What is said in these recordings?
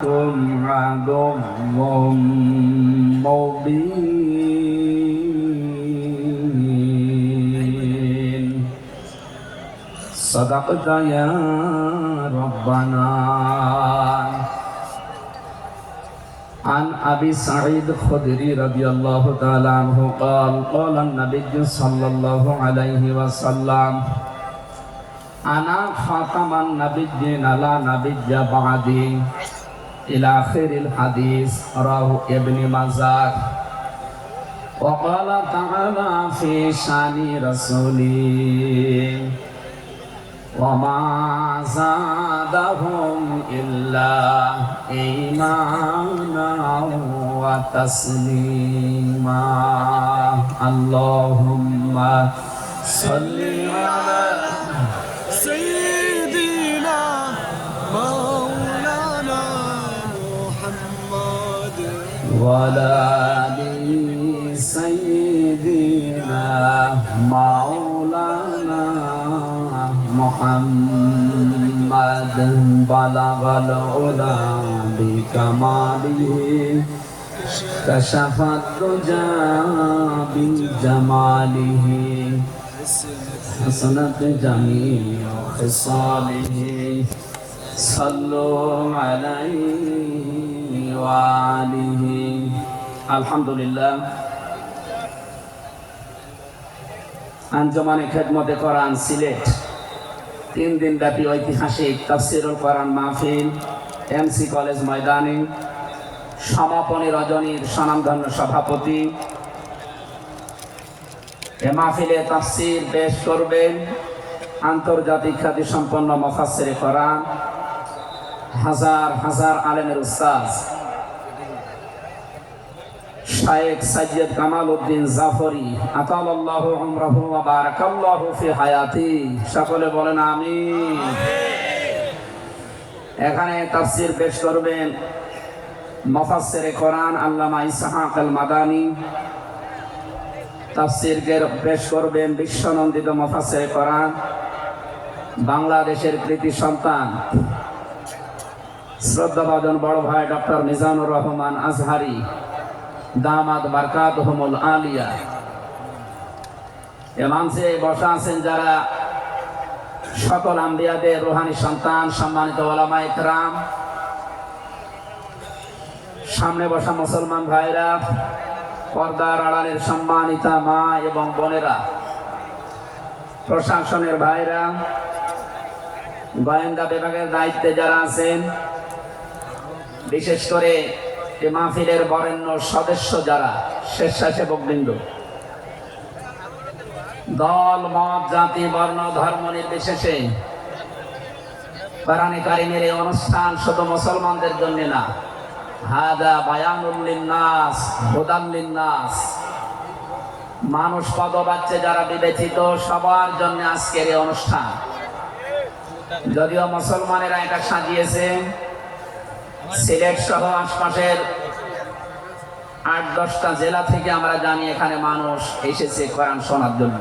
عدو مبين صدقت يا ربنا. عن أبي سعيد الخدري رضي الله تعالى عنه قال قال النبي صلى الله عليه وسلم أنا خاتم النبيين لا نبي بعدي إلى آخر الحديث رواه ابن ماجه. وقال تعالى في شان رسوله وما زادهم إلا إيمانا وتسليما. اللهم صل على سيدنا مولانا محمد وعلى آل سيدنا مولانا محمد. بلغ العلا بكماله كشف الدجى بجماله حسنت جميع خصاله. صلوا عليه وآله. আলহামদুলিল্লাহ। আঞ্জুমানে খেদমতে কোরআন সিলেট 3 দিন ব্যাপী ঐতিহাসিক তাফসীরুল কোরআন মাহফিল এমসি কলেজ ময়দানে সমাপনী রজনীর স্বনামধন্য সভাপতি এ মাহফিলে তাফসীর পেশ করবেন আন্তর্জাতিক খ্যাতি সম্পন্ন মুফাসসিরে কোরআন হাজার হাজার আলেমের উস্তাদ শায়েখ সৈয়দ কামাল উদ্দিন জাফরি আতালাল্লাহু উমরাহু ওয়া বারাকাল্লাহু ফি হায়াতি। সকলে বলেন আমিন। এখানে তাফসীর পেশ করবেন মুফাসসিরে কোরআন আল্লামা ইসহাক আল মাদানী। তাফসীর পেশ করবেন বিশ্বনন্দিত মুফাসসিরে কোরআন বাংলাদেশের কৃতি সন্তান শ্রদ্ধাভাজন বড় ভাই ডক্টর মিজানুর রহমান আজহারি দামাত বারকাতুহুমুল আলিয়া। এ মঞ্চে বসা আছেন যারা সকল আম্বিয়াদের রূহানী সন্তান, সম্মানিত উলামা ইকরাম, সামনে বসা মুসলমান ভাইরা, পর্দার আড়ালের সম্মানিতা মা এবং বোনেরা, প্রশাসনের ভাইরা, গোয়েন্দা বিভাগের দায়িত্বে যারা আছেন, বিশেষ করে এই মাহফিলের বরেণ্য সদস্য যারা, স্বেচ্ছাসেবকবৃন্দ, দল মত জাতি বর্ণ ধর্ম নির্বিশেষে কোরআনে কারিমের এই অনুষ্ঠান শুধু মুসলমানদের জন্য না, হাদা বায়ানুল লিন্নাস হুদাল লিন্নাস, মানুষ পদবাচ্চে যারা বিবেচিত সবার জন্য আজকের এই অনুষ্ঠান। যদিও মুসলমানেরা এটা সাজিয়েছে, সিলেট সহ আশপাশের 8-10টা জেলা থেকে আমরা জানি এখানে মানুষ এসেছে কোরআন শোনার জন্য।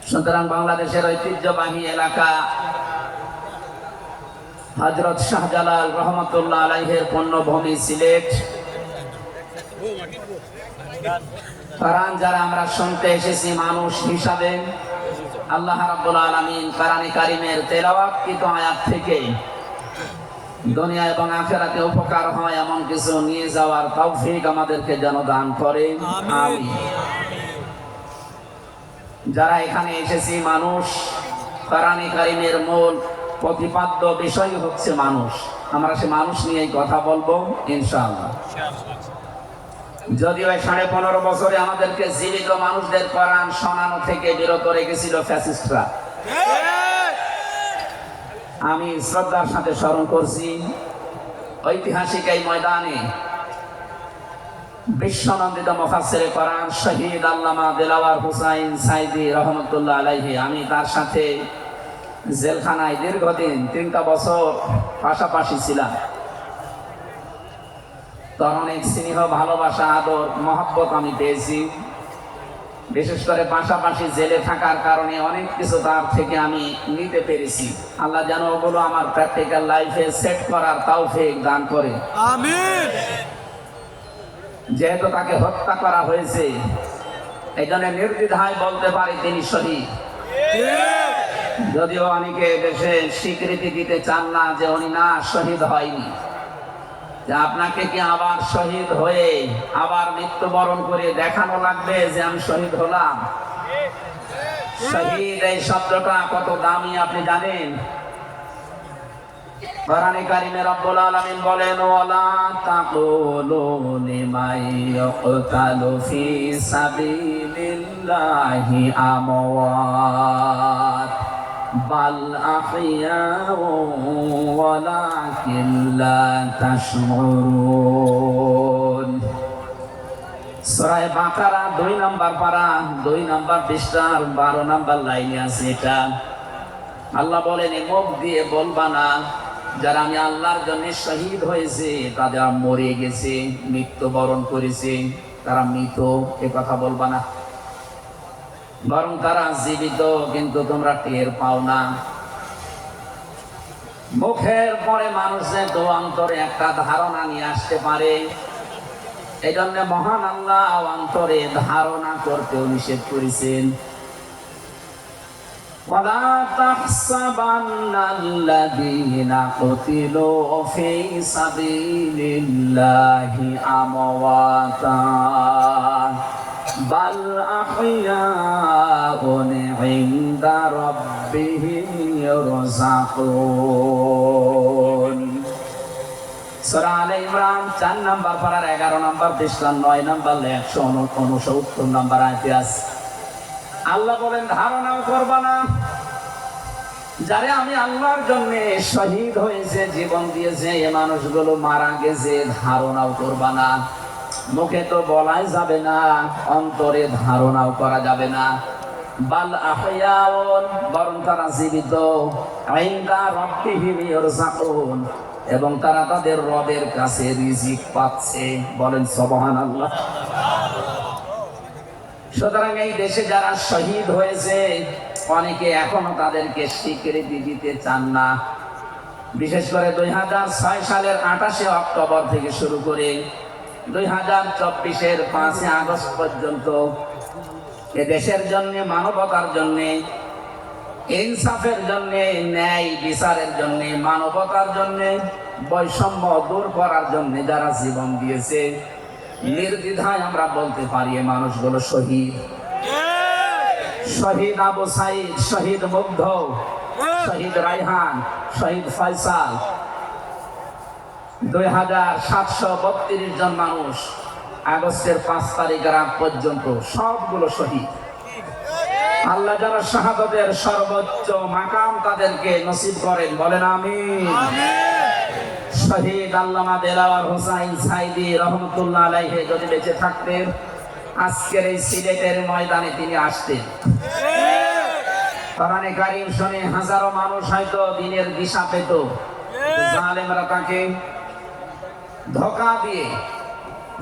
সুতরাং বাংলাদেশের ঐতিহ্যবাহী এলাকা হযরত শাহজালাল রহমাতুল্লাহ আলাইহির পুণ্যভূমি সিলেট, কোরআন যারা আমরা শুনতে এসেছি মানুষ হিসাবে, আল্লাহ রাব্বুল আলামিন কোরআনে কারিমের তেলাওয়াতকৃত আয়াত থেকে দুনিয়া এবং আখিরাতে উপকার হয় এমন কিছু নিয়ে যাওয়ার তৌফিক আমাদেরকে যেন দান করেন, আমিন। যারা এখানে এসেছি মানুষ, কোরআনে কারিমের মূল প্রতিপাদ্য বিষয় হচ্ছে মানুষ। আমরা সে মানুষ নিয়েই কথা বলবো ইনশাআল্লাহ। যদিও 15.5 বছরে আমাদেরকে জীবিত মানুষদের কোরআন শোনানো থেকে বিরত রেখেছিল ফ্যাসিস্টরা। আমি শ্রদ্ধার সাথে স্মরণ করছি ঐতিহাসিক এই ময়দানে বিশ্বনন্দিত মুফাসসিরে কোরআন শহীদ আল্লামা দিলওয়ার হুসাইন সাইদি রহমাতুল্লাহ আলাইহি। আমি তার সাথে জেলখানায় দীর্ঘদিন 3টা বছর পাশাপাশি ছিলাম। তার অনেক স্নেহ, ভালোবাসা, আদর, মহব্বত আমি পেয়েছি। বিশেষ করে পাশাপাশি জেলে থাকার কারণে অনেক কিছু তার থেকে আমি নিতে পেরেছি। আল্লাহ যেন ওগুলো আমার প্র্যাকটিক্যাল লাইফে সেট করার তৌফিক দান করে, আমিন। যেহেতু তাকে হত্যা করা হয়েছে এই জন্য নির্দ্বিধায় বলতে পারি তিনি শহীদ। যদিও অনেকে দেশে স্বীকৃতি দিতে চান না যে উনি না শহীদ হয়নি, যে আপনাকে কি আবার শহীদ হয়ে আবার মৃত্যুবরণ করে দেখানো লাগবে যে আমি শহীদ হলাম? শহীদ এই শব্দটা কত দামি আপনি জানেন? কোরআনে কারিমে রব্বুল আলামিন বলেন, ওয়ালা তাকুলু লিমান ইয়াকতালু ফি সাবিলিল্লাহি আমওয়াত বাল আহইয়াউ ওয়ালাকিন লা তাশউরুন। সূরা বাকারা 2 নম্বর পারা 2 নম্বর পৃষ্ঠার 12 নম্বর লাইনে আছে এটা। আল্লাহ বলেন, মুখ দিয়ে বলবা না যারা আমি আল্লাহর জন্য শহীদ হয়েছে তারা মরে গেছে, মৃত্যুবরণ করেছে, তারা মৃত, এ কথা বলবা না। বরং তারা জীবিত, কিন্তু তোমরা টের পাও না। মুখের পরে মানুষের তো অন্তরে একটা ধারণা নিয়ে আসতে পারে, এই জন্য মহান আল্লাহ অন্তরে ধারণা করতেও নিষেধ করেছেন। ولا تحسبن الذين قتلوا في سبيل الله أمواتا بل أحياء عند ربهم يرزقون। সূরা আলে ইমরান 4 নম্বর পারার 11 নম্বর পৃষ্ঠা 9 নম্বর 169 নম্বর আয়াতে আছে। আল্লাহ বলেন, ধারণাও করবা না যারা আমি আল্লাহর জন্য শহীদ হয়েছে, জীবন দিয়েছে, এই মানুষগুলো মারা গেছে, ধারণাও করবা না। মুখে তো বলাই যাবে না, অন্তরে ধারণাও করা যাবে না। বাল আহইয়াউন, বরং তারা জীবিত, ইনদা রাব্বিহিম ইয়ারযাকুন, এবং তারা তাদের রবের কাছে রিজিক পাচ্ছে। বলেন সুবহানাল্লাহ। সুতরাং এই দেশে যারা শহীদ হয়েছে অনেকে এখনো তাদেরকে স্বীকৃতি দিতে চান না। বিশেষ করে 2006 সালের 28 অক্টোবর থেকে শুরু করে 2024-এর 5 আগস্ট পর্যন্ত এ দেশের জন্য, মানবতার জন্য, ইনসাফের জন্য, ন্যায় বিচারের জন্য, মানবতার জন্য, বৈষম্য দূর করার জন্য যারা জীবন দিয়েছে, নির্দ্বিধায় আমরা বলতে পারি এই মানুষগুলো শহীদ। শহীদ আবু সাইদ, শহীদ মুগ্ধ, শহীদ রায়হান, শহীদ ফয়সাল, 2732 জন মানুষ আগস্টের 5 তারিখের আগ পর্যন্ত সবগুলো শহীদ। আল্লাহ যারা শাহাদাতের সর্বোচ্চ মাকাম তাদেরকে নসিব করেন, বলেন আমিন। শহীদ আল্লামা দেলাওয়ার হোসাইন সাইদি রহমতুল্লাহ আলাইহি যদি বেঁচে থাকতেন আজকের এই সিলেটের ময়দানে তিনি আসতেন। কোরআনে কারীম শুনে হাজারো মানুষ হয়তো দিনের দিশা পেত। জালেমরা তাকে ধোঁকা দিয়ে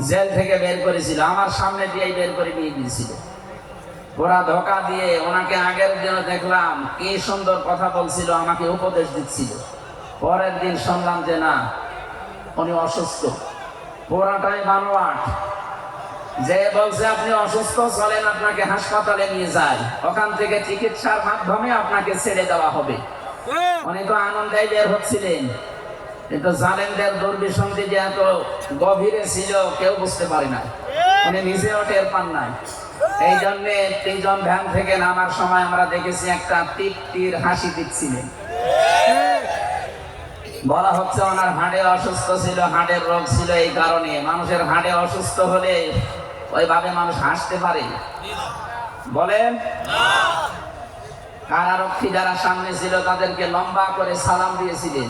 জেল থেকে বের করেছিল, আমার সামনে দিয়ে বের করে নিয়ে গিয়েছিল। ওরা ধোঁকা দিয়ে ওনাকে আগের দিন দেখলাম কি সুন্দর কথা বলছিল, আমাকে উপদেশ দিচ্ছিল। পরের দিন শুনলাম যে না, উনি অসুস্থ। পুরাটাই বানোয়াট। যে বলছে আপনি অসুস্থ, চলেন আপনাকে হাসপাতালে নিয়ে যায়, ওখান থেকে চিকিৎসার মাধ্যমে আপনাকে ছেড়ে দেওয়া হবে। উনি তো আনন্দে বের হচ্ছিলেন, কিন্তু জালেমদের দুর্বিসন্ধি যে এত গভীরে ছিল কেউ বুঝতে পারে না, উনি নিজেও টের পান নাই। এই জন্য 3 জন ভ্যান থেকে নামার সময় আমরা দেখেছি একটা তৃপ্তির হাসি দিচ্ছিলেন। বলা হচ্ছে ওনার হাড়ে অসুস্থ ছিল, হাড়ের রোগ ছিল। এই কারণে মানুষের হাড়ে অসুস্থ হলে ওইভাবে মানুষ হাসতে পারে? বলেন। কারারক্ষী যারা সামনে ছিল তাদেরকে লম্বা করে সালাম দিয়েছিলেন,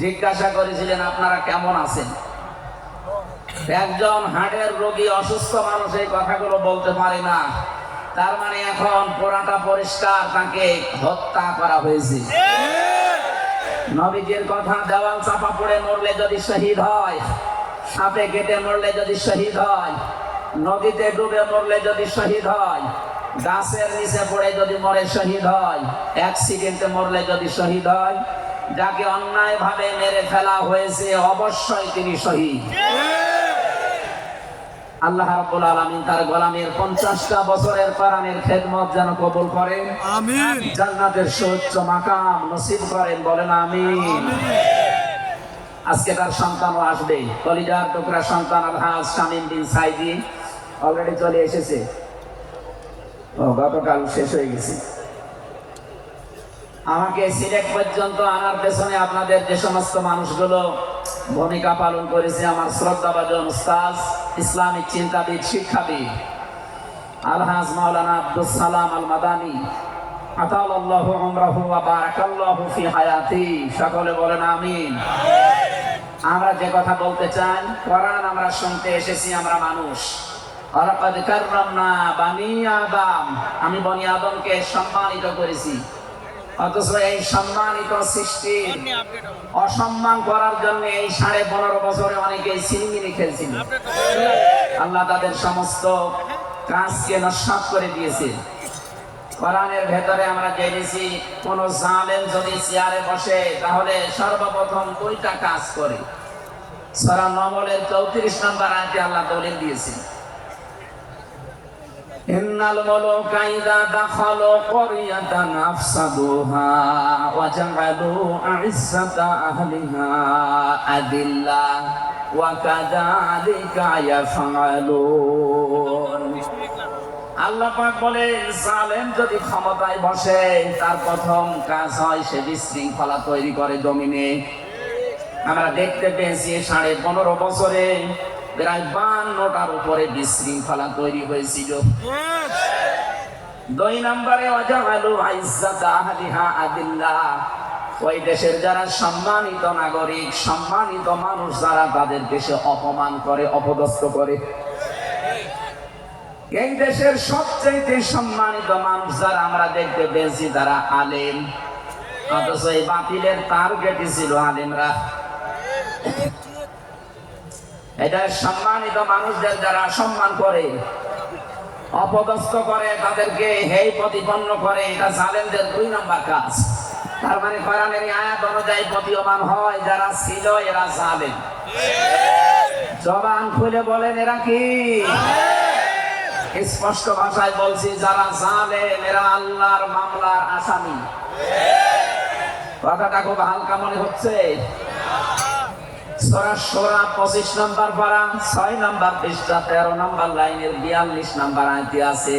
জিজ্ঞাসা করেছিলেন আপনারা কেমন আছেন। একজন হাড়ের রোগী অসুস্থ মানুষ এই কথাগুলো বলতে পারে না, তার মানে এখন পুরাটা পরিষ্কার, তাকে হত্যা করা হয়েছে। নবীজির কথা, দেওয়াল চাপা পড়ে মরলে যদি শহীদ হয়, সাপে কেটে মরলে যদি শহীদ হয়, নদীতে ডুবে মরলে যদি শহীদ হয়, গাছের নিচে পড়ে যদি মরে শহীদ হয়, অ্যাক্সিডেন্টে মরলে যদি শহীদ হয়, যাকে অন্যায় ভাবে মেরে ফেলা হয়েছে অবশ্যই তিনি শহীদ। আল্লাহ রাব্বুল আলামিন তার গোলামের 50টা বছরের কোরআনের খেদমত যেন কবুল করেন, আমিন। জান্নাতের সুউচ্চ মাকাম নসিব করেন, বলেন আমিন। আজকে তার সন্তানও আসবে, কলিজার টুকরা সন্তান আলহাজ শামীম বিন সাইদি অলরেডি চলে এসেছে, গতকাল শেষ হয়ে গেছে। আমাকে সিলেট পর্যন্ত আনার পেছনে আপনাদের যে সমস্ত মানুষগুলো ভূমিকা পালন করেছে, আমার শ্রদ্ধাভাজন উস্তাদ, ইসলামিক চিন্তাবিদ, শিক্ষাবিদ আলহাজ মাওলানা আব্দুস সালাম আল মাদানী, আতালাল্লাহু উমরাহু ওয়া বারাকাল্লাহু ফি হায়াতি, সকলে বলেন আমিন। আমরা যে কথা বলতে চাই, কোরআন আমরা শুনতে এসেছি, আমরা মানুষ। ওয়ালাকাদ কাররামনা বানি আদম, আমি বনি আদমকে সম্মানিত করেছি। অথচ এই সম্মানিত সৃষ্টি অসম্মান করার জন্য এই 15.5 বছরে অনেকেই ছিনিমিনি খেলছিল। আল্লাহ তাদের সমস্ত কাজকে নস্যাৎ করে দিয়েছে। কোরআনের ভেতরে আমরা জেনেছি, কোন জালেম যদি চেয়ারে বসে তাহলে সর্বপ্রথম 2টা কাজ করে। সূরা নমলের 34 নম্বর আয়াতে আল্লাহ দলিল দিয়েছে, ইন্নাল মুলুকা ইযা দাখালু ক্বরিয়াতান আফসাদুহা ওয়া জাআলু আ'ইজ্জাতা আহলিহা আদিল্লা ওয়া কাযালিকা ইয়াফআলুন। আল্লাহ পাক বলেন, জালেম যদি ক্ষমতায় বসে তার প্রথম কাজ হয় সে বিশৃঙ্খলা তৈরি করে জমিনে। আমরা দেখতে পেয়েছি 15.5 বছরে প্রায় 52টার উপরে বিশৃঙ্খলা তৈরি হয়েছিল। 2 নম্বরে ওয়াজালু আইজ্জাতা আহলিহা আদিল্লা, ওই দেশের যারা সম্মানিত নাগরিক, সম্মানিত মানুষ যারা, তাদের দেশে অপমান করে, অপদস্থ করে। এই দেশের সবচেয়ে সম্মানিত মানুষ যারা আমরা দেখতে পেয়েছি তারা আলেম, অথচ এই বাতিলের টার্গেটই ছিল আলেমরা। এটা সম্মানিত মানুষদের যারা সম্মান করে, অপদস্থ করে, তাদেরকে হেয় প্রতিপন্ন করে, এটা জালেমদের 2 নম্বর কাজ। তার মানে কোরআনের আয়াত অনুযায়ী প্রতীয়মান হয় যারা ছিল এরা জালেম। জবান খুলে বলেন এরা কি? স্পষ্ট ভাষায় বলছি, যারা জালেম এরা আল্লাহর মামলার আসামি। কথাটা খুব হালকা মনে হচ্ছে। সূরা শূরা 25 নম্বর পারা 6 নম্বর পৃষ্ঠা 13 নম্বর লাইনের 42 নম্বর আয়াতে আছে,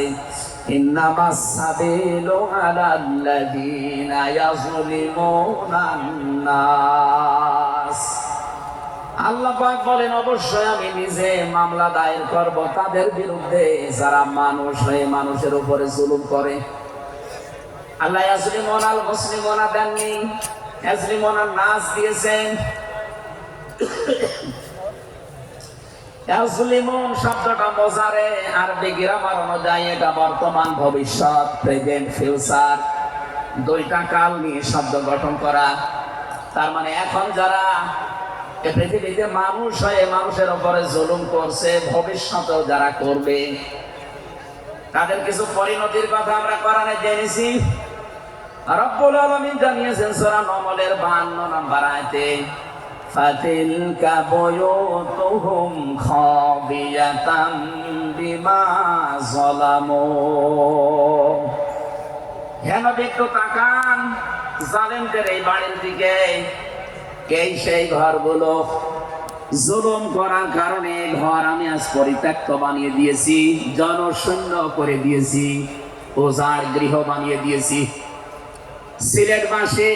ইন্নামাস সাবিলু আলাল্লাযীনা ইয়াযলিমুনান নাস। আল্লাহ পাক বলেন, অবশ্যই আমি নিজে মামলা দায়ের করব তাদের বিরুদ্ধে যারা মানুষ হয়ে মানুষের উপরে জুলুম করে। আল্লাহ ইয়াজলিমুনাল মুসলিমুনা দেননি, ইয়াজলিমুনান নাস দিয়েছেন। ইয়াজলিমুন শব্দটা মোজারে, আরবি গ্রামার অনুযায়ী এটা বর্তমান, ভবিষ্যৎ, প্রেজেন্ট, ফিউচার, 2টা কাল নিয়ে শব্দ গঠন করা। তার মানে এখন যারা এই পৃথিবীতে মানুষ হয়ে মানুষের উপরে জুলুম করছে, ভবিষ্যতেও যারা করবে, তাদের কিছু পরিণতির কথা আমরা কোরআনে জেনেছি। রব্বুল আলামিন জানিয়েছেন সূরা নমলের 52 নম্বর আয়াতে, ফাতিলকা বুয়ুতুহুম খাবিয়াতাম বিমা যালামু। হে নবী, একটু তাকান জালেমদের এই বাড়ির দিকে। এই সেই ঘরগুলো জুলুম করার কারণে ঘর আমি আজ পরিত্যক্ত বানিয়ে দিয়েছি, জনশূন্য করে দিয়েছি, ওজার গৃহ বানিয়ে দিয়েছি। সিলেটবাসী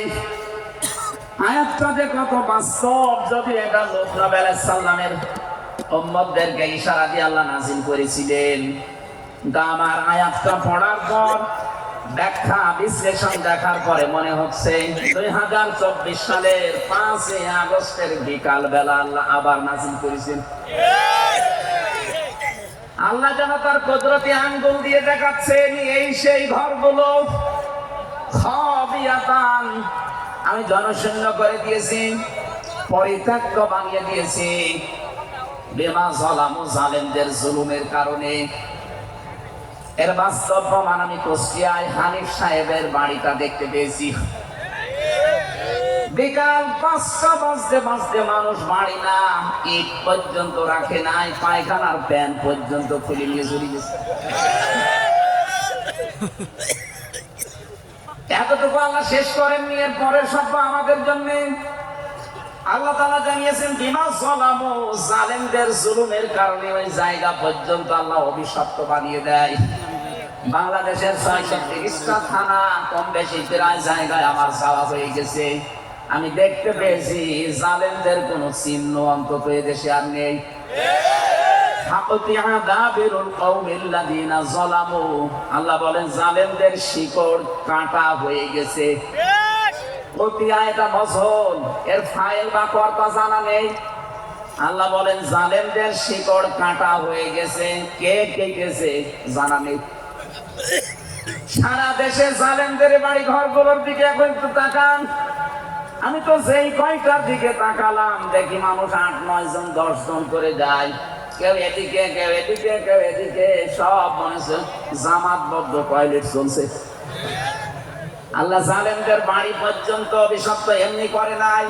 আয়াতটা যে কত বাস্তব, যদি এটা লূত নবী আলাইহিস সালামের উম্মতদেরকে ইশারা দিয়ে আল্লাহ নাযিল করেছিলেন। আমার আয়াতটা পড়ার পর ব্যাখ্যা বিশ্লেষণ দেখার পরে মনে হচ্ছে 2024 সালের 5 আগস্টের বিকাল বেলা আল্লাহ আবার নাযিল করেছেন। আল্লাহ যেন তার কুদরতি আঙ্গুল দিয়ে দেখাচ্ছেন, এই সেই ঘরগুলো খাবিয়াতান, আমি জনশূন্য করে দিয়েছি, পরিত্যক্ত বানিয়ে দিয়েছি। বিমা যালামু, জালেমদের জুলুমের কারণে। এর বাস্তব প্রমাণ আমি কুষ্টিয়ায় হানিফ সাহেবের বাড়িটা দেখতে পেয়েছি। বিকাল ৫টা বাজতে বাজতে মানুষ বাড়ি না ইট পর্যন্ত রাখে নাই, পায়খানার প্যান পর্যন্ত খুলে নিয়ে চলে গেছে। এতটুকু আল্লাহ শেষ করেননি, এর পরের শব্দ আমাদের জন্য। আল্লাহ তাআলা জানিয়েছেন বিমা যালামু, জালেমদের জুলুমের কারণে ওই জায়গা পর্যন্ত আল্লাহ অভিশপ্ত বানিয়ে দেয়। বাংলাদেশের ৬৩০টা থানা কম বেশি প্রায় জায়গায় আমার যাওয়া হয়ে গেছে। আমি দেখতে পেয়েছি জালেমদের কোন চিহ্ন অন্তত এদেশে আর নেই। আল্লাহ বলেন জালেমদের শিকড় কাটা হয়ে গেছে। এটা বছর এর ফাইল বা কর্তা জানা নেই। আল্লাহ বলেন জালেমদের শিকড় কাটা হয়ে গেছে, কে কেটেছে জানা নেই। সারা দেশে জালেমদের বাড়ি ঘরগুলোর দিকে এখন একটু তাকান। আমি তো যেই কয়টার দিকে তাকালাম দেখি মানুষ ৮-৯ জন ১০ জন করে যায়, কেউ এদিকে কেউ এদিকে কেউ এদিকে, সব মনে হচ্ছে জামাতবদ্ধ টয়লেট চলছে। আল্লাহ জালেমদের বাড়ি পর্যন্ত অভিশপ্ত এমনি করে নাই,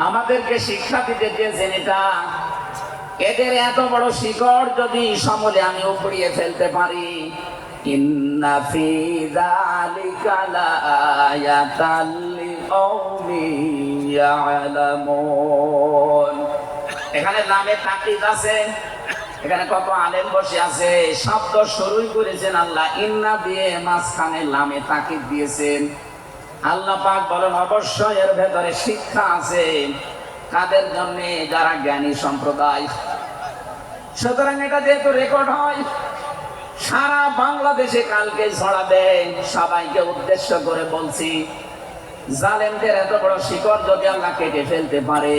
আমাদেরকে শিক্ষা দিতে চেয়েছেন এটা। এদের এত বড় শিকড় যদি সমূলে আমি উপড়িয়ে ফেলতে পারি, ইন্না ফি যালিকা লাআয়াতাল লিকাউমিন ইয়ালামুন। এখানে লামে তাকিদ আছে, এখানে কত আলেম বসে আছে। শব্দ শুরুই করেছেন আল্লাহ ইন্না দিয়ে, মাঝখানে লামে তাকিদ দিয়েছেন। আল্লাহ পাক বলেন অবশ্যই এর ভেতরে শিক্ষা আছে। কাদের জন্য? যারা জ্ঞানী সম্প্রদায়। সুতরাং এটা যেহেতু রেকর্ড হয়, সারা বাংলাদেশে কালকে ছড়াবে। সবাইকে উদ্দেশ্য করে বলছি, জালেমদের এত বড় শিকড় যদি আল্লাহ কেটে ফেলতে পারে,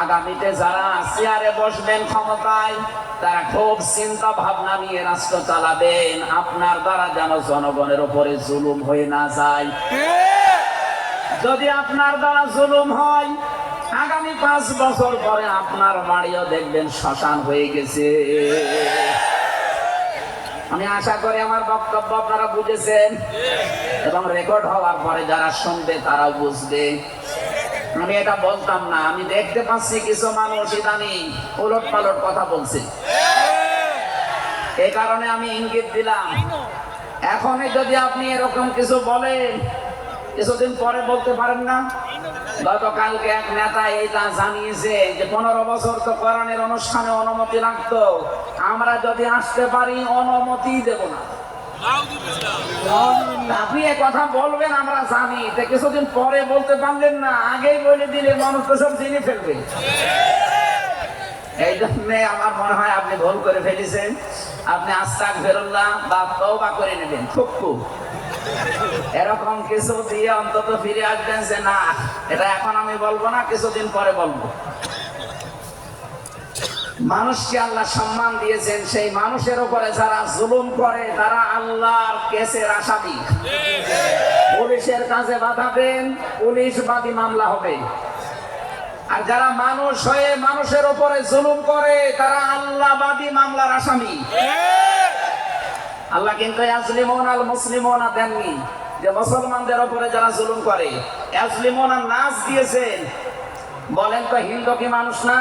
আগামীতে যারা চেয়ারে বসবেন ক্ষমতায়, তারা খুব চিন্তা ভাবনা নিয়ে রাষ্ট্র চালাবেন। আপনার দ্বারা যেন জনগণের উপরে জুলুম হয়ে না যায়। যদি আপনার দ্বারা জুলুম হয়, আগামী ৫ বছর পরে আপনার বাড়িও দেখবেন শ্মশান হয়ে গেছে। আমি আশা করি আমার বক্তব্য আপনারা বুঝেছেন, এবং রেকর্ড হওয়ার পরে যারা শুনবে তারাও বুঝবে। আমি এটা বলতাম না, আমি দেখতে পাচ্ছি কিছু মানুষ ইদানিং উলট পালট কথা বলছে। এই কারণে আমি ইঙ্গিত দিলাম, এখনই যদি আপনি এরকম কিছু বলেন, কিছুদিন পরে বলতে পারেন না। গতকালকে এক নেতা এইটা জানিয়েছে যে ১৫ বছর তো কোরআনের অনুষ্ঠানে অনুমতি লাগতো, আমরা যদি আসতে পারি অনুমতি দেব না। আপনি এ কথা বলবেন আমরা জানি, কিছুদিন পরে বলতে পারলেন না, আগেই বলে দিলে মানুষ তো সব জেনে ফেলবে। এই জন্য আমার মনে হয় আপনি ভুল করে ফেলেছেন। আপনি আস্তাগফিরুল্লাহ বা তওবা করে নেবেন, খুব এরকম কিছু দিয়ে অন্তত ফিরে আসবেন যে না, এটা এখন আমি বলবো না, কিছুদিন পরে বলবো। মানুষকে আল্লাহ সম্মান দিয়েছেন, সেই মানুষের উপরে যারা জুলুম করে তারা আল্লাহর কেসের আসামি। পুলিশের কাছে বাধা দেন, পুলিশ বাদী মামলা হবে। আর যারা মানুষ হয়ে মানুষের উপরে জুলুম করে তারা আল্লাহবাদী মামলার আসামি। আল্লাহ কিন্তু ইয়াজলিমুনা আল মুসলিমুনা দেননি, যে মুসলমানদের উপরে যারা জুলুম করে ইয়াজলিমুনা নাস দিয়েছেন। বলেন তো হিন্দু কি মানুষ না?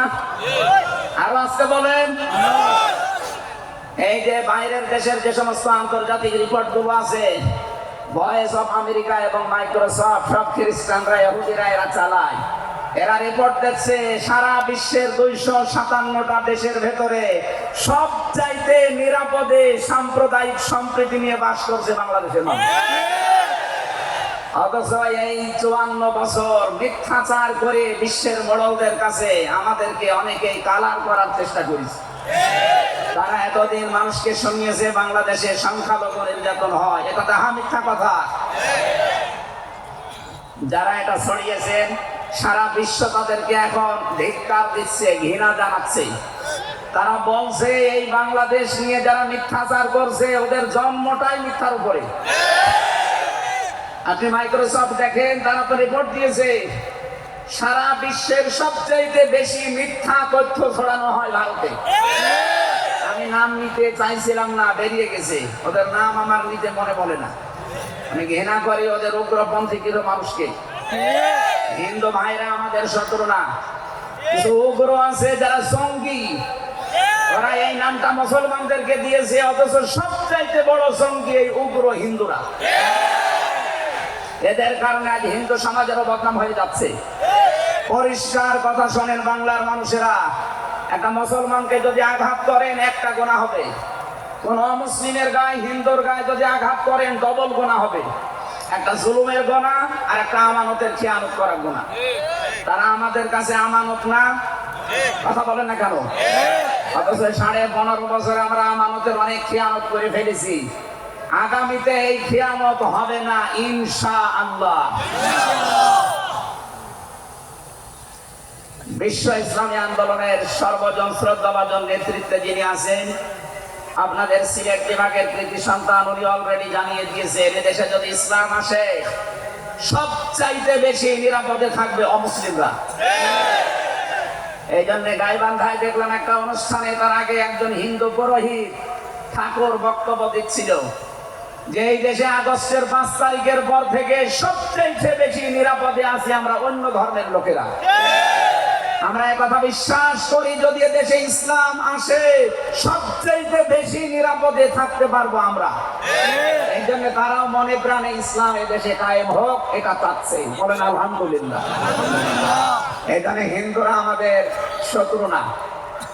আরো আজকে বলেন। এই যে বাইরের দেশের যে সমস্ত আন্তর্জাতিক রিপোর্ট গুলো আছে, ভয়েস অফ আমেরিকা এবং মাইক্রোসফট, সব খ্রিস্টানরা ইহুদিরা এরা চালায়। এরা রিপোর্ট দেখছে সারা বিশ্বের ২৫৭টা দেশের ভেতরে সবচাইতে নিরাপদে সাম্প্রদায়িক সম্প্রীতি নিয়ে বাস করছে বাংলাদেশের মানুষ। অথচ এই ৫৪ বছর মিথ্যাচার করে বিশ্বের মোড়লদের কাছে আমাদেরকে অনেকেই কালার করার চেষ্টা করেছে। তারা এতদিন মানুষকে শুনিয়েছে বাংলাদেশে সংখ্যালঘু নির্যাতন হয়, এটা তাহা মিথ্যা কথা। যারা এটা ছড়িয়েছেন সারা বিশ্ব তাদেরকে এখন ধিক্কার দিচ্ছে, ঘৃণা জানাচ্ছে। তারা বলছে এই বাংলাদেশ নিয়ে যারা মিথ্যাচার করছে ওদের জন্মটাই মিথ্যার উপরে। আপনি মাইক্রোসফট দেখেন, তারা তো রিপোর্ট দিয়েছে সারা বিশ্বের সবচাইতে বেশি মিথ্যা তথ্য ছড়ানো হয় ভারতে। আমি নাম নিতে চাইছিলাম না, বেরিয়ে গেছে। ওদের নাম আমার নিতে মনে বলে না। আমি ঘৃণা করি ওদের উগ্রপন্থী কিছু মানুষকে। হিন্দু ভাইরা আমাদের শত্রু না, কিছু উগ্র আছে যারা জঙ্গি, ওরা এই নামটা মুসলমানদেরকে দিয়েছে, অথচ সবচাইতে বড় জঙ্গি এই উগ্র হিন্দুরা। এদের কারণে আজ হিন্দু সমাজেরও বদনাম হয়ে যাচ্ছে। পরিষ্কার কথা শোনেন বাংলার মানুষেরা, একটা মুসলমানকে যদি আঘাত করেন একটা গুনাহ হবে, কোন মুসলিমের গায়ে হিন্দুর গায়ে যদি আঘাত করেন ডবল গুনাহ হবে। একটা জুলুমের গুনাহ আর একটা আমানতের খেয়ানত করার গুনাহ। তারা আমাদের কাছে আমানত না, কথা বলেন না কেন? অথচ 15.5 বছরে আমরা আমানতের অনেক খেয়ানত করে ফেলেছি। আগামীতে এই খেয়ানত হবে না ইনশাআল্লাহ। বিশ্ব ইসলামী আন্দোলনের সর্বজন শ্রদ্ধাভাজন নেতৃত্বে যিনি আছেন, আপনাদের সিলেট বিভাগের কৃতি সন্তান, উনি অলরেডি জানিয়ে দিয়েছেন এদেশে যদি ইসলাম আসে সবচাইতে বেশি নিরাপদে থাকবে অমুসলিমরা। এই জন্য গাইবান্ধায় দেখলাম একটা অনুষ্ঠানে, তার আগে একজন হিন্দু পুরোহিত ঠাকুর বক্তব্য দিচ্ছিল যে এই দেশে আগস্টের 5 তারিখের পর থেকে সবচাইতে বেশি নিরাপদে আছি আমরা অন্য ধর্মের লোকেরা। আমরা একথা বিশ্বাস করি, যদি দেশে ইসলাম আসে সবচাইতে বেশি নিরাপদে থাকতে পারবো আমরা। এই জন্য তারাও মনে প্রাণে ইসলাম এদেশে কায়েম হোক এটা চাচ্ছে, বলেন আলহামদুলিল্লাহ। এই জন্য হিন্দুরা আমাদের শত্রু না।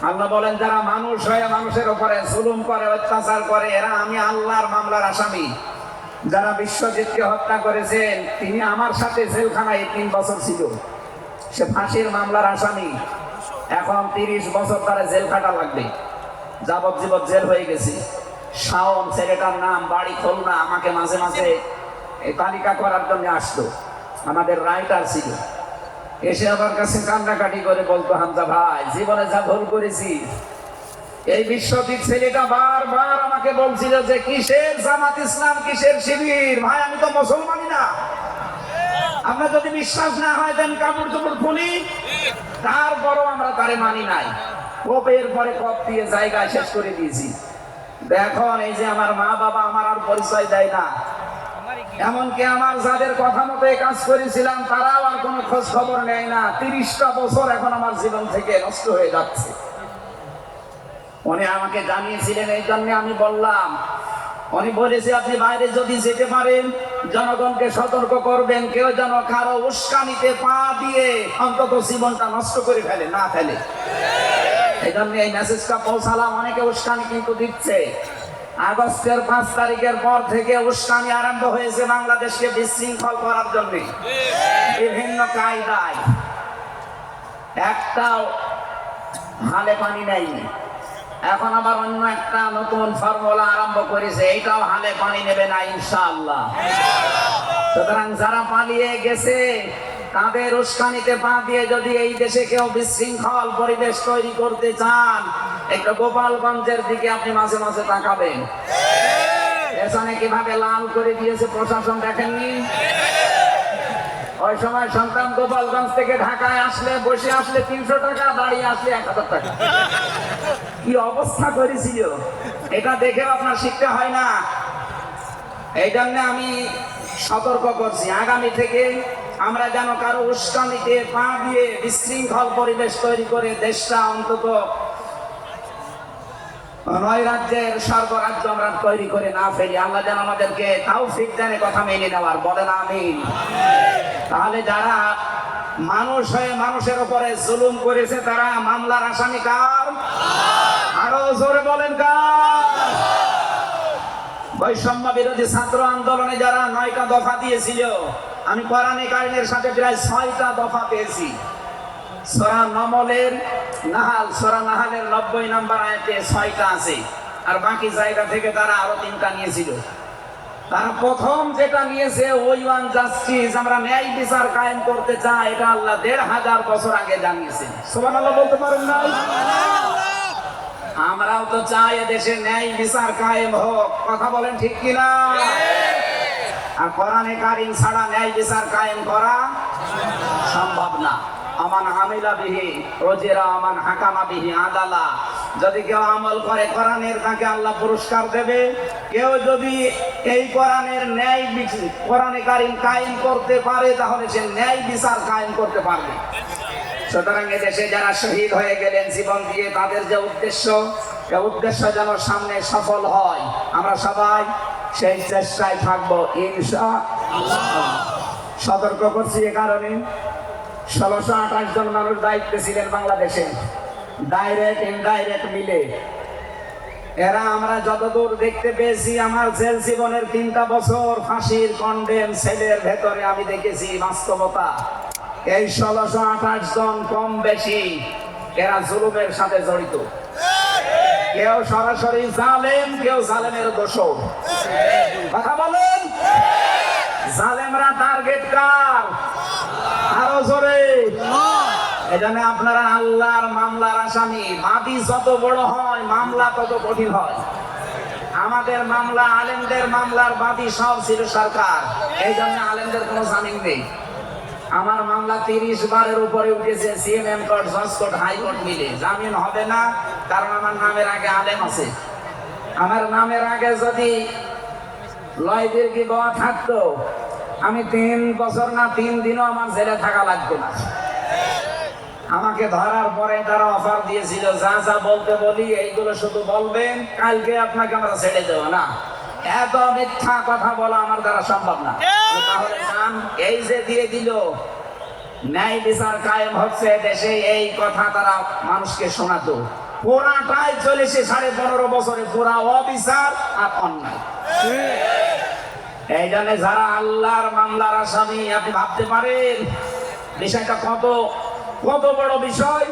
আল্লাহ বলেন যারা মানুষ হয়ে মানুষের উপরে জুলুম করে, অত্যাচার করে, এরা আমি আল্লাহর মামলার আসামি। যারা বিশ্বজিৎকে হত্যা করেছেন তিনি আমার সাথে জেলখানায় 3 বছর ছিল, সে ফাঁসির মামলার আসামি। এখন 30 বছর তারা জেল খাটা লাগবে, যাবজ্জীবন জেল হয়ে গেছে। শাওন ছেলেটার নাম, বাড়ি খুলনা, আমাকে মাঝে মাঝে এই তালিকা করার জন্য আসতো, আমাদের রাইটার ছিল। এসে আমার কাছে কান্নাকাটি করে বলতো, হামজা ভাই জীবনে যা ভুল করেছি। এই বিশ্বজিৎ ছেলেটা বারবার আমাকে বলছিল যে কিসের জামাত ইসলাম, কিসের শিবির, ভাই আমি তো মুসলমানই না। আমরা যদি বিশ্বাস না হয় দেন কাপড় চোপড় খুলি, তারপরও আমরা তারে মানি নাই। কপের পরে কপ দিয়ে জায়গায় শেষ করে দিয়েছি। এখন এই যে আমার মা বাবা আমার আর পরিচয় দেয় না, এমনকি আমার যাদের কথা মতো কাজ করেছিলাম তারাও আর কোনো খোঁজ খবর নেয় না। 30টা বছর এখন আমার জীবন থেকে নষ্ট হয়ে যাচ্ছে। উনি আমাকে জানিয়েছিলেন, এই জন্য আমি বললাম। উনি বলেছে আপনি বাইরে যদি যেতে পারেন জনগণকে সতর্ক করবেন, কেউ যেন কারো উস্কানিতে পা দিয়ে অন্তত জীবনটা নষ্ট করে ফেলে না ফেলে। এই জন্য এই মেসেজটা পৌঁছালাম। অনেকে উস্কানি কিন্তু দিচ্ছে। আগস্টের 5 তারিখের পর থেকে উস্কানি আরম্ভ হয়েছে বাংলাদেশকে বিশৃঙ্খল করার জন্য বিভিন্ন কায়দায়। একটাও হালে পানি নেয়নি। এখন আবার অন্য একটা নতুন ফর্মুলা আরম্ভ করেছে, এইটাও হালে পানি নেবে না ইনশাআল্লাহ। সুতরাং যারা পালিয়ে গেছে তাদের উস্কানিতে পা দিয়ে যদি এই দেশে কেউ বিশৃঙ্খল পরিবেশ তৈরি করতে চান, একটু গোপালগঞ্জের দিকে আপনি মাঝে মাঝে তাকাবেন। এখানে কিভাবে লাল করে দিয়েছে প্রশাসন দেখেননি? ওই সময় সন্তান গোপালগঞ্জ থেকে ঢাকায় আসলে, বসে আসলে 300 টাকা, দাঁড়িয়ে আসলে 1000 টাকা। কি অবস্থা করেছিল, এটা দেখেও আপনার শিখতে হয় না। এই জন্য আমি সতর্ক করছি, আগামী থেকে আমরা যেন কারো উস্কানিতে পা দিয়ে বিশৃঙ্খল পরিবেশ তৈরি করে দেশটা অন্তত 9 রাজ্যের সর্বরাজ্য আমরা তৈরি করে না ফেলি। আল্লাহ যেন আমাদেরকে তৌফিক দেন কথা মেনে নেওয়ার, বলেন আমিন। তাহলে যারা মানুষ হয়ে মানুষের উপরে জুলুম করেছে তারা মামলার আসামি কার? আরো জোরে বলেন কার? বৈষম্য বিরোধী ছাত্র আন্দোলনে যারা 9টা দফা দিয়েছিল, আমি কোরআনে কারিমের সাথে প্রায় 6টা দফা পেয়েছি। সূরা নাহলের 90 নম্বর আয়াতে 6টা আছে, আর বাকি জায়গা থেকে তারা আরো 3টা নিয়েছিল। তারা প্রথম যেটা নিয়েছে ওই ওয়ান জাস্টিস, আমরা ন্যায় বিচার কায়েম করতে চাই, এটা আল্লাহ 1500 বছর আগে জানিয়েছেন। সুবহানাল্লাহ বলতে পারেন না? আমরাও তো চাই এদেশে ন্যায় বিচার কায়েম হোক, কথা বলেন ঠিক কিনা? আর কোরআনে কারিম ছাড়া ন্যায় বিচার কায়েম করা সম্ভব না। আমান আমিলা বিহি ওজিরা আমান হাকামা বিহি আদালা। যদি কেউ আমল করে কোরআনের, তাকে আল্লাহ পুরস্কার দেবে। কেউ যদি এই কোরআনের ন্যায় কোরআনে কারিম কায়েম করতে পারে, তাহলে সে ন্যায় বিচার কায়েম করতে পারবে। সুতরাং এদেশে যারা শহীদ হয়ে গেলেন জীবন দিয়ে, তাদের যে উদ্দেশ্য, এই উদ্দেশ্য যেন সামনে সফল হয়, আমরা সবাই সেই চেষ্টায় থাকবো ইনশাআল্লাহ। সতর্ক করছি এ কারণে, 1628 জন মানুষ দায়িত্বে ছিলেন বাংলাদেশে, ডাইরেক্ট ইনডাইরেক্ট মিলে। এরা আমরা যতদূর দেখতে পেয়েছি, আমার জেল জীবনের 3টা বছর ফাঁসির কন্ডেম সেলের ভেতরে আমি দেখেছি বাস্তবতা। এই 1628 জন কম বেশি এরা জুলুমের সাথে জড়িত। কেউ সরাসরি জালেম, কেউ জালেমের দোষর। কথা বলেন, জালেমরা টার্গেট কার? আরো জোরে। এজন্য আপনারা আল্লাহর মামলার আসামি। বাদী যত বড় হয়, মামলা তত কঠিন হয়। আমাদের মামলা, আলেমদের মামলার বাদী সব ছিল সরকার, এই জন্য আলেমদের কোনো জামিন নেই। আমার মামলা 30 বারের উপরে উঠেছে, সিএমএম কোর্ট, জজ কোর্ট, হাইকোর্ট মিলে। জামিন হবে না, কারণ আমার নামের আগে আলেম আছে। আমার নামের আগে যদি লয়দের কি বাবা থাকতো, আমি 3 বছর না 3 দিনও আমার জেলে থাকা লাগতো না। আমাকে ধরার পরে তারা অফার দিয়েছিল, যা যা বলতে বলি এইগুলো শুধু বলবেন, কালকে আপনাকে আমরা ছেড়ে দেবো না। এত মিথ্যা কথা বলা আমার দ্বারা সম্ভব না। তাহলে জান, এই যে দিয়ে দিল, ন্যায় বিচার কায়েম হচ্ছে দেশে, এই কথা তারা মানুষকে শোনাতো। পুরাটাই চলেছে 15.5 বছরে, পুরা অবিচার আর অন্যায়। এই জন্য যারা আল্লাহর মামলার আসামি, আপনি ভাবতে পারেন বিষয়টা কত কত বড় বিষয়।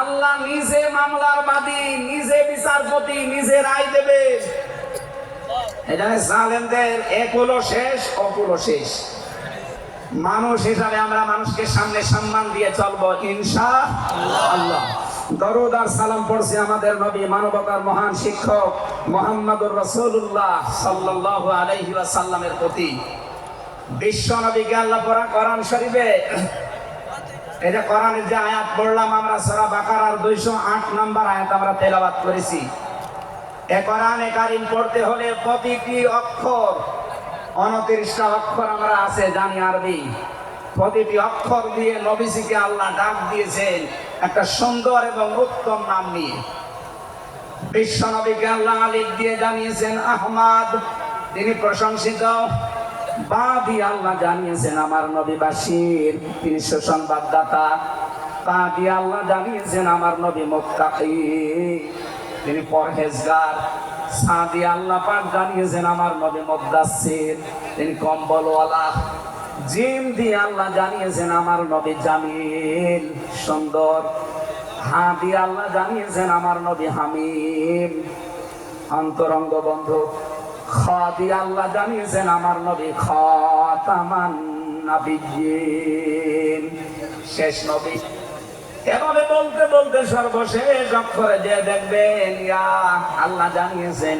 আল্লাহ নিজে মামলার বাদী, নিজে বিচারপতি, নিজে রায় দেবে। এখানে জালেমদের এক হলো শেষ, অকুলো শেষ। মানুষ হিসাবে আমরা মানুষকে সামনে সম্মান দিয়ে চলবো ইনশাআল্লাহ। দরুদ আর সালাম পড়ছি আমাদের নবী, মানবতার মহান শিক্ষক মুহাম্মদুর রাসূলুল্লাহ সাল্লাল্লাহু আলাইহি ওয়াসাল্লামের প্রতি। বিশ্ব নবীকে আল্লাহ পড়া কোরআন শরীফে, এটা কোরআনের যে আয়াত পড়লাম আমরা, সূরা বাকারার 208 নম্বর আয়াত আমরা তেলাওয়াত করেছি। এই কোরআনে কারীম পড়তে হলে প্রতিটি অক্ষর, 29টা অক্ষর আমরা আছে জানি আরবি, প্রতিটি অক্ষর দিয়ে নবীজিকে আল্লাহ ডাক দিয়েছেন একটা সুন্দর এবং উত্তম নাম নিয়ে। বিশ্ব নবীকে আল্লাহ আলিফ দিয়ে জানিয়েছেন আহমদ, তিনি প্রশংসিত। বা দিয়ে আল্লাহ জানিয়েছেন আমার নবী বাশীর, তিনি সুসংবাদদাতা। তা দিয়ে আল্লাহ জানিয়েছেন আমার নবী মুত্তাকি, তিনি পরহেজগার। সা দিয়ে আল্লাহ পাক জানিয়েছেন আমার নবী মুদ্দাসসির, তিনি কম্বলওয়ালা। জিম দিয়ে আল্লাহ জানিয়েছেন আমার নবী জামিল, সুন্দর। হা দিয়ে আল্লাহ জানিয়েছেন আমার নবী হামিম, অন্তরঙ্গ বন্ধু। খ দিয়ে আল্লাহ জানিয়েছেন আমার নবী খাতামান নাবিয়্যিন, শেষ নবী। এভাবে বলতে বলতে সর্বশেষ অক্ষরে যে দেখবেন ইয়া, আল্লাহ জানিয়েছেন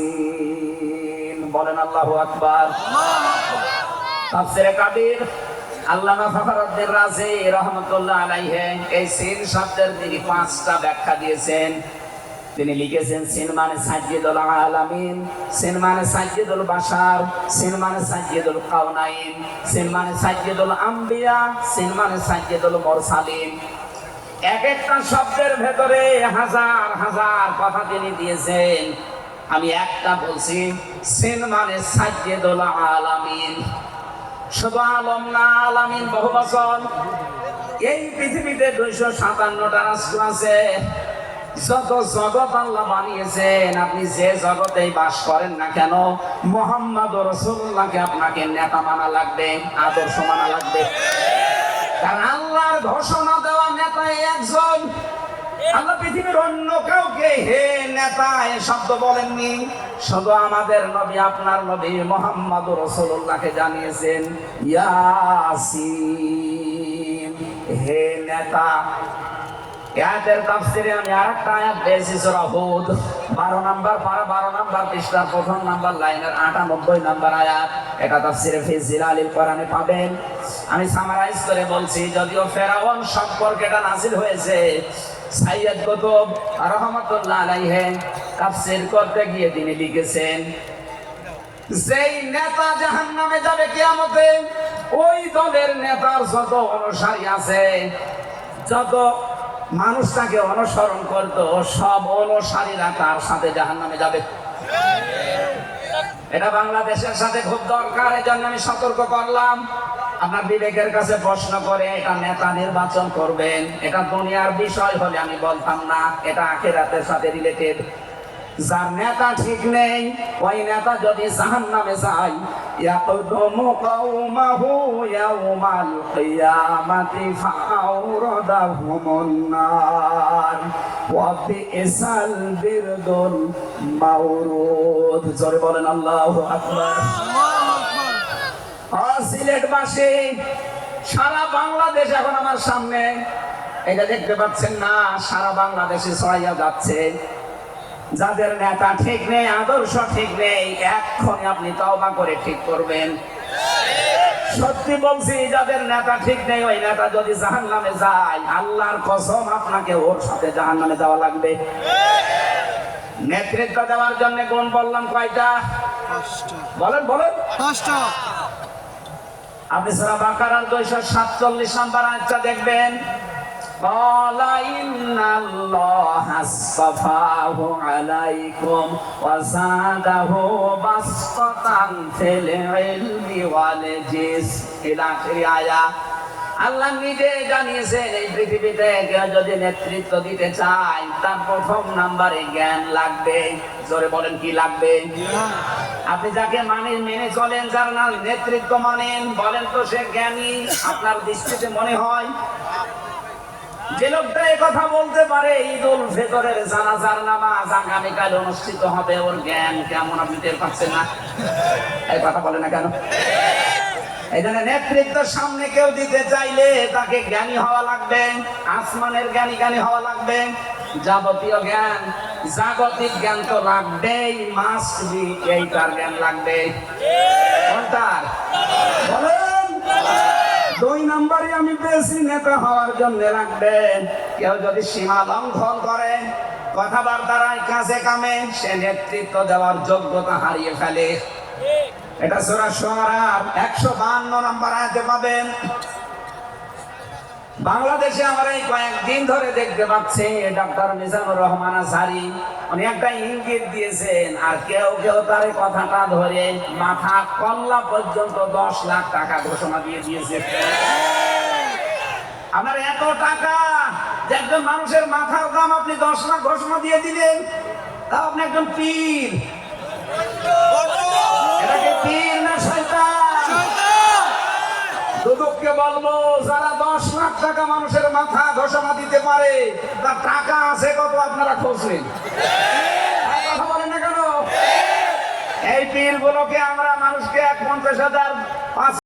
ইয়াসিন। বলেন আল্লাহু আকবার। তাফসীরে কাবীর আল্লামা ফখরুদ্দীন রাজি রাহমাতুল্লাহ আলাইহি এই সিন শব্দের তিনি 5টা ব্যাখ্যা দিয়েছেন। তিনি লিখেছেন সিন মানে সাজ্জিদুল আলামিন, সিন মানে সাজ্জিদুল বাশার, সিন মানে সাজ্জিদুল কাউনাইন, সিন মানে সাজ্জিদুল আম্বিয়া, সিন মানে সাজ্জিদুল মুরসালিন। এক একটা শব্দের ভেতরে হাজার হাজার কথা তিনি দিয়েছেন। আমি একটা বলছি, সিন মানে সাজ্জিদুল আলামিন, শুধু আলম না, আলামিন বহু বচন। এই পৃথিবীতে 257টা রাষ্ট্র আছে। যত জগৎ আল্লাহ বানিয়েছেন, আপনি যে জগতেই বাস করেন না কেন, মুহাম্মদুর রাসূলুল্লাহকে আপনাকে নেতা মানা লাগবে, আদর্শ মানা লাগবে। কারণ আল্লাহর ঘোষণা দেওয়া নেতা একজন। আল্লাহ পৃথিবীর অন্য কাউকে হে নেতা এ শব্দ বলেননি। শুধু আমাদের নবী, আপনার নবী মুহাম্মদুর রাসূলুল্লাহকে জানিয়েছেন ইয়াসিন, হে নেতা। আয়াতের তাফসিরে আমি আরেকটা আয়াত পেয়েছি সূরা হুদ 12 নাম্বার পারা 12 নাম্বার পৃষ্ঠার প্রথম নাম্বার লাইনের 98 নাম্বার আয়াত। এটা তাফসিরে ফি জিলালিল কোরআনে পাবেন। আমি সামারাইজ করে বলছি, যদিও ফেরাউন সম্পর্কে এটা নাযিল হয়েছে, সাইয়্যিদ কুতুব রাহমাতুল্লাহ আলাইহি তাফসীর করতে গিয়ে তিনি লিখেছেন, যেই নেতা জাহান্নামে যাবে কিয়ামতে, ওই দলের নেতার যত অনুসারী আছে, যত মানুষ তাকে অনুসরণ করত, সব অনুসারীরা তার সাথে জাহান্নামে যাবে। এটা বাংলাদেশের সাথে খুব দরকার, এই জন্য আমি সতর্ক করলাম। আপনার বিবেকের কাছে প্রশ্ন করে এটা নেতা নির্বাচন করবেন, এটা দুনিয়ার বিষয় হলে আমি বলতাম না, এটা আখিরাতের সাথে রিলেটেড। যার নেতা ঠিক নেই, ওই নেতা যদি জাহান্নামে যায়, ইয়াকদুমু কওমাহু ইয়াউমাল কিয়ামাতি ফাআওরাদাহুমুন নার ওয়া বিইসাল বিরদুল মাওরুদ। জোরে বলেন আল্লাহু আকবার। সিলেটবাসী, সারা বাংলাদেশ এখন আমার সামনে, এটা দেখতে পাচ্ছেন না, সারা বাংলাদেশে ছড়াইয়া যাচ্ছে। যাদের নেতা ঠিক নেই, আদর্শ ঠিক নেই, এক্ষুনি আপনি তওবা করে ঠিক করবেন। সত্যি বলছি, যাদের নেতা ঠিক নেই, ওই নেতা যদি জাহান্নামে যায়, আল্লাহর কসম আপনাকে ওর সাথে জাহান্নামে যাওয়া লাগবে। নেতৃত্ব দেওয়ার জন্য গুণ বললাম কয়টা? বলেন বলেন। আপনি সূরা বাকারার 247 নম্বর আয়াতটা দেখবেন। ক্বালা ইন্নাল্লাহা আসতাফাহু আলাইকুম ওয়া যাদাহু বাসতান ফিল ইলমি ওয়াল জিসম, ইলা আখির আয়াত। আল্লাহ নিজে জানিয়েছেন, এই পৃথিবীতে কেউ যদি নেতৃত্ব দিতে চায়, তার প্রথম নাম্বারে জ্ঞান লাগবে। জোরে বলেন, কি লাগবে? আপনি যাকে মেনে চলেন, যার নাম নেতৃত্ব মানেন, বলেন তো সে জ্ঞানী আপনার দৃষ্টিতে মনে হয়? যে লোকটা এই কথা বলতে পারে ঈদুল ফিতরের জানাজার নামাজ আগামীকাল অনুষ্ঠিত হবে, ওর জ্ঞান কেমন আপনি টের পাচ্ছেন না? এই কথা বলে না কেন? এই জন্য নেতৃত্ব সামনে কেউ দিতে চাইলে তাকে জ্ঞানী হওয়া লাগবে, আসমানের জ্ঞানী হওয়া লাগবে। যাবতীয় জ্ঞান, জাগতিক জ্ঞান তো লাগবেই, মাস্ট বি, এইটার জ্ঞান লাগবে। কোনটার? বলেন। 2 নম্বরে আমি পেয়েছি, নেতা হওয়ার জন্য রাখবেন, কেউ যদি সীমা লঙ্ঘন করে, কথাবার্তার কাজে কামে, সে নেতৃত্ব দেওয়ার যোগ্যতা হারিয়ে ফেলে। এটা সূরা শুআরা 152 নম্বর আয়াতে পাবেন। বাংলাদেশে আমরা এই কয়েকদিন ধরে দেখতে পাচ্ছি, ডক্টর মিজানুর রহমান আজহারী উনি একটা ইঙ্গিত দিয়েছেন, আর কেউ কেউ তার কথাটা ধরে মাথা কল্লা পর্যন্ত 10 লাখ টাকা ঘোষণা দিয়ে দিয়েছে। আপনার এত টাকা যে একজন মানুষের মাথার দাম আপনি 10 লাখ ঘোষণা দিয়ে দিলেন, তাও আপনি একজন পীর। এটাকে পীর না শয়তান? দুদককে বলবো, যারা 10 লাখ টাকা মানুষের মাথা ঘোষণা দিতে পারে, তার টাকা আছে কত আপনারা খোঁজ নেন। কথা বলেন না কেন? এই পীর গুলোকে আমরা মানুষকে 50,000